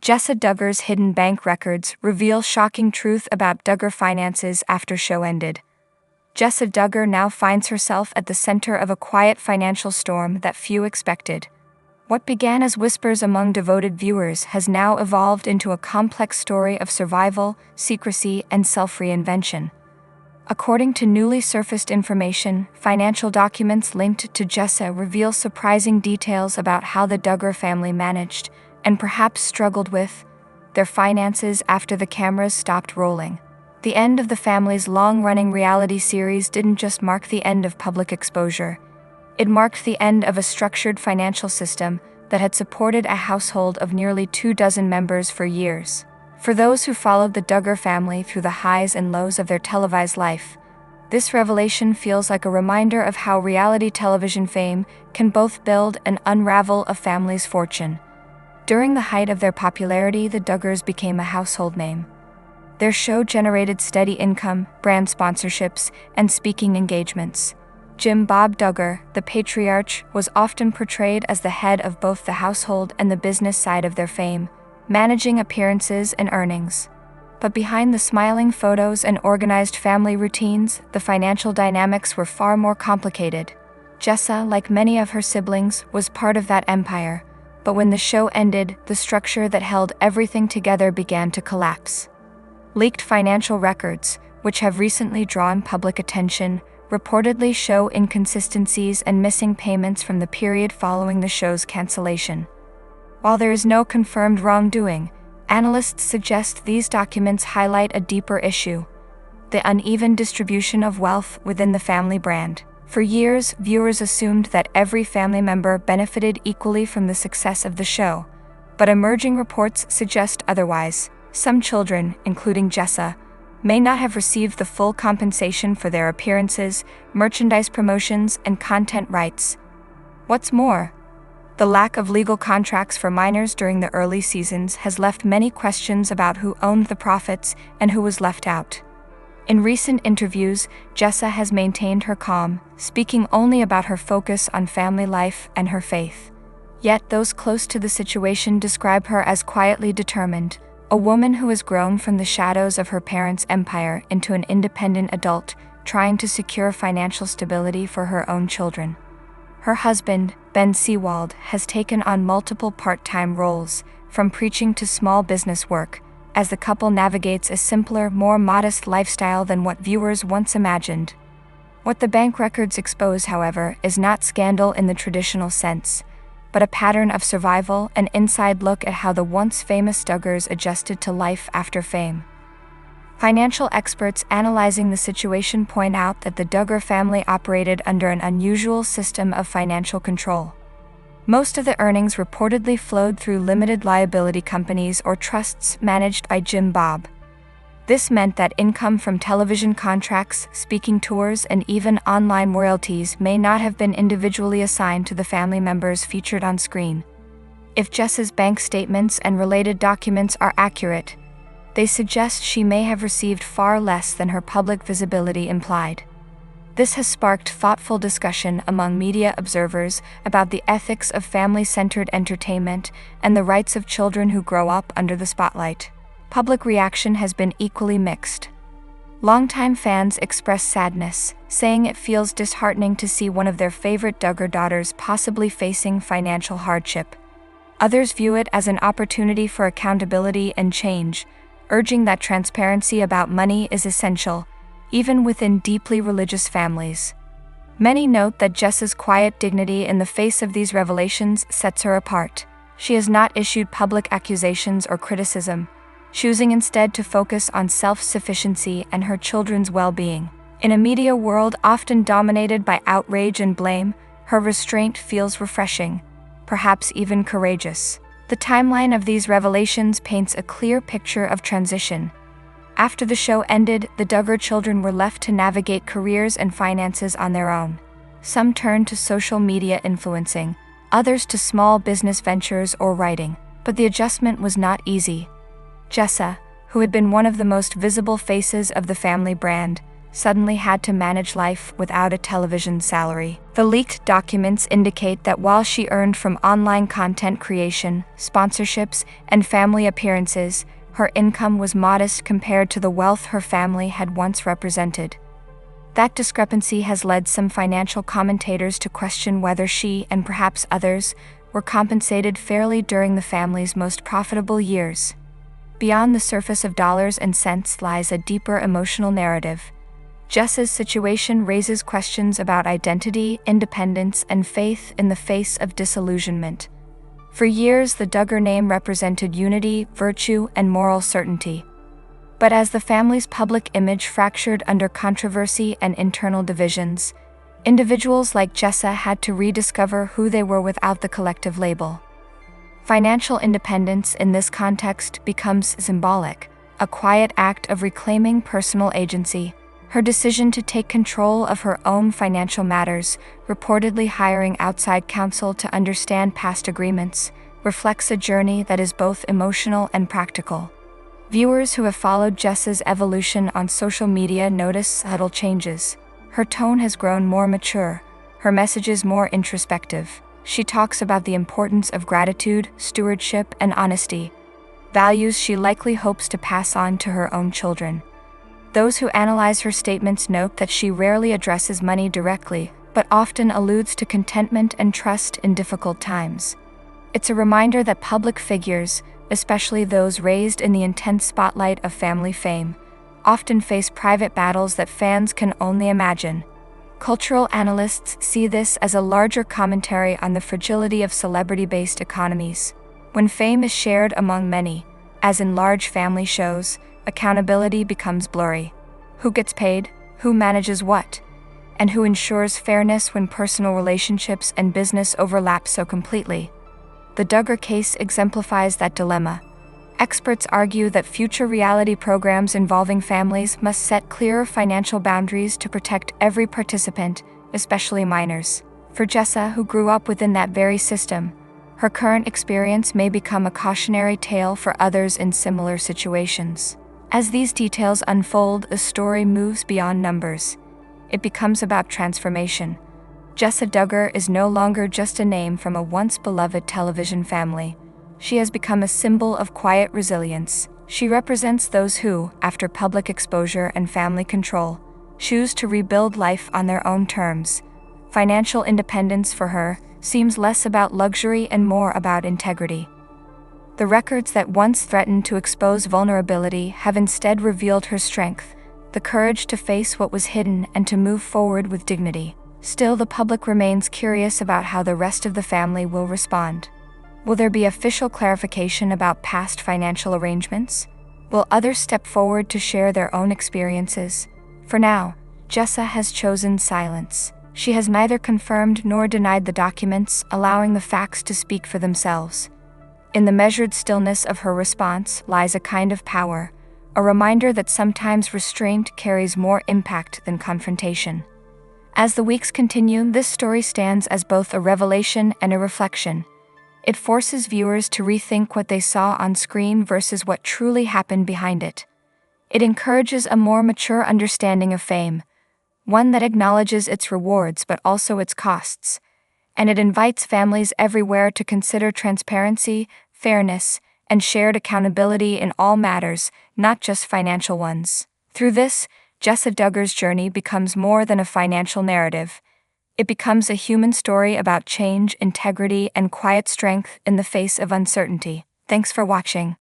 Jessa Duggar's hidden bank records reveal shocking truth about Duggar finances after show ended. Jessa Duggar now finds herself at the center of a quiet financial storm that few expected. What began as whispers among devoted viewers has now evolved into a complex story of survival, secrecy, and self-reinvention. According to newly surfaced information, financial documents linked to Jessa reveal surprising details about how the Duggar family managed, and perhaps struggled with, their finances after the cameras stopped rolling. The end of the family's long-running reality series didn't just mark the end of public exposure. It marked the end of a structured financial system that had supported a household of nearly 24 members for years. For those who followed the Duggar family through the highs and lows of their televised life, this revelation feels like a reminder of how reality television fame can both build and unravel a family's fortune. During the height of their popularity, the Duggars became a household name. Their show generated steady income, brand sponsorships, and speaking engagements. Jim Bob Duggar, the patriarch, was often portrayed as the head of both the household and the business side of their fame, managing appearances and earnings. But behind the smiling photos and organized family routines, the financial dynamics were far more complicated. Jessa, like many of her siblings, was part of that empire, but when the show ended, the structure that held everything together began to collapse. Leaked financial records, which have recently drawn public attention, reportedly show inconsistencies and missing payments from the period following the show's cancellation. While there is no confirmed wrongdoing, analysts suggest these documents highlight a deeper issue: the uneven distribution of wealth within the family brand. For years, viewers assumed that every family member benefited equally from the success of the show, but emerging reports suggest otherwise. Some children, including Jessa, may not have received the full compensation for their appearances, merchandise promotions, and content rights. What's more, the lack of legal contracts for minors during the early seasons has left many questions about who owned the profits and who was left out. In recent interviews, Jessa has maintained her calm, speaking only about her focus on family life and her faith. Yet those close to the situation describe her as quietly determined, a woman who has grown from the shadows of her parents' empire into an independent adult, trying to secure financial stability for her own children. Her husband, Ben Seawald, has taken on multiple part-time roles, from preaching to small business work, as the couple navigates a simpler, more modest lifestyle than what viewers once imagined. What the bank records expose, however, is not scandal in the traditional sense, but a pattern of survival, an inside look at how the once famous Duggars adjusted to life after fame. Financial experts analyzing the situation point out that the Duggar family operated under an unusual system of financial control. Most of the earnings reportedly flowed through limited liability companies or trusts managed by Jim Bob. This meant that income from television contracts, speaking tours, and even online royalties may not have been individually assigned to the family members featured on screen. If Jessa's bank statements and related documents are accurate, they suggest she may have received far less than her public visibility implied. This has sparked thoughtful discussion among media observers about the ethics of family-centered entertainment and the rights of children who grow up under the spotlight. Public reaction has been equally mixed. Longtime fans express sadness, saying it feels disheartening to see one of their favorite Duggar daughters possibly facing financial hardship. Others view it as an opportunity for accountability and change, urging that transparency about money is essential, even within deeply religious families. Many note that Jessa's quiet dignity in the face of these revelations sets her apart. She has not issued public accusations or criticism, choosing instead to focus on self-sufficiency and her children's well-being. In a media world often dominated by outrage and blame, her restraint feels refreshing, perhaps even courageous. The timeline of these revelations paints a clear picture of transition. After the show ended, the Duggar children were left to navigate careers and finances on their own. Some turned to social media influencing, others to small business ventures or writing, but the adjustment was not easy. Jessa, who had been one of the most visible faces of the family brand, suddenly had to manage life without a television salary. The leaked documents indicate that while she earned from online content creation, sponsorships, and family appearances, her income was modest compared to the wealth her family had once represented. That discrepancy has led some financial commentators to question whether she, and perhaps others, were compensated fairly during the family's most profitable years. Beyond the surface of dollars and cents lies a deeper emotional narrative. Jessa's situation raises questions about identity, independence, and faith in the face of disillusionment. For years, the Duggar name represented unity, virtue, and moral certainty. But as the family's public image fractured under controversy and internal divisions, individuals like Jessa had to rediscover who they were without the collective label. Financial independence in this context becomes symbolic, a quiet act of reclaiming personal agency. Her decision to take control of her own financial matters, reportedly hiring outside counsel to understand past agreements, reflects a journey that is both emotional and practical. Viewers who have followed Jessa's evolution on social media notice subtle changes. Her tone has grown more mature, her messages more introspective. She talks about the importance of gratitude, stewardship, and honesty, values she likely hopes to pass on to her own children. Those who analyze her statements note that she rarely addresses money directly, but often alludes to contentment and trust in difficult times. It's a reminder that public figures, especially those raised in the intense spotlight of family fame, often face private battles that fans can only imagine. Cultural analysts see this as a larger commentary on the fragility of celebrity-based economies. When fame is shared among many, as in large family shows, accountability becomes blurry. Who gets paid, who manages what, and who ensures fairness when personal relationships and business overlap so completely? The Duggar case exemplifies that dilemma. Experts argue that future reality programs involving families must set clearer financial boundaries to protect every participant, especially minors. For Jessa, who grew up within that very system, her current experience may become a cautionary tale for others in similar situations. As these details unfold, the story moves beyond numbers. It becomes about transformation. Jessa Duggar is no longer just a name from a once beloved television family. She has become a symbol of quiet resilience. She represents those who, after public exposure and family control, choose to rebuild life on their own terms. Financial independence for her seems less about luxury and more about integrity. The records that once threatened to expose vulnerability have instead revealed her strength, the courage to face what was hidden and to move forward with dignity. Still, the public remains curious about how the rest of the family will respond. Will there be official clarification about past financial arrangements? Will others step forward to share their own experiences? For now, Jessa has chosen silence. She has neither confirmed nor denied the documents, allowing the facts to speak for themselves. In the measured stillness of her response lies a kind of power, a reminder that sometimes restraint carries more impact than confrontation. As the weeks continue, this story stands as both a revelation and a reflection. It forces viewers to rethink what they saw on screen versus what truly happened behind it. It encourages a more mature understanding of fame, one that acknowledges its rewards but also its costs. And it invites families everywhere to consider transparency, fairness, and shared accountability in all matters, not just financial ones. Through this, Jessa Duggar's journey becomes more than a financial narrative. It becomes a human story about change, integrity, and quiet strength in the face of uncertainty. Thanks for watching.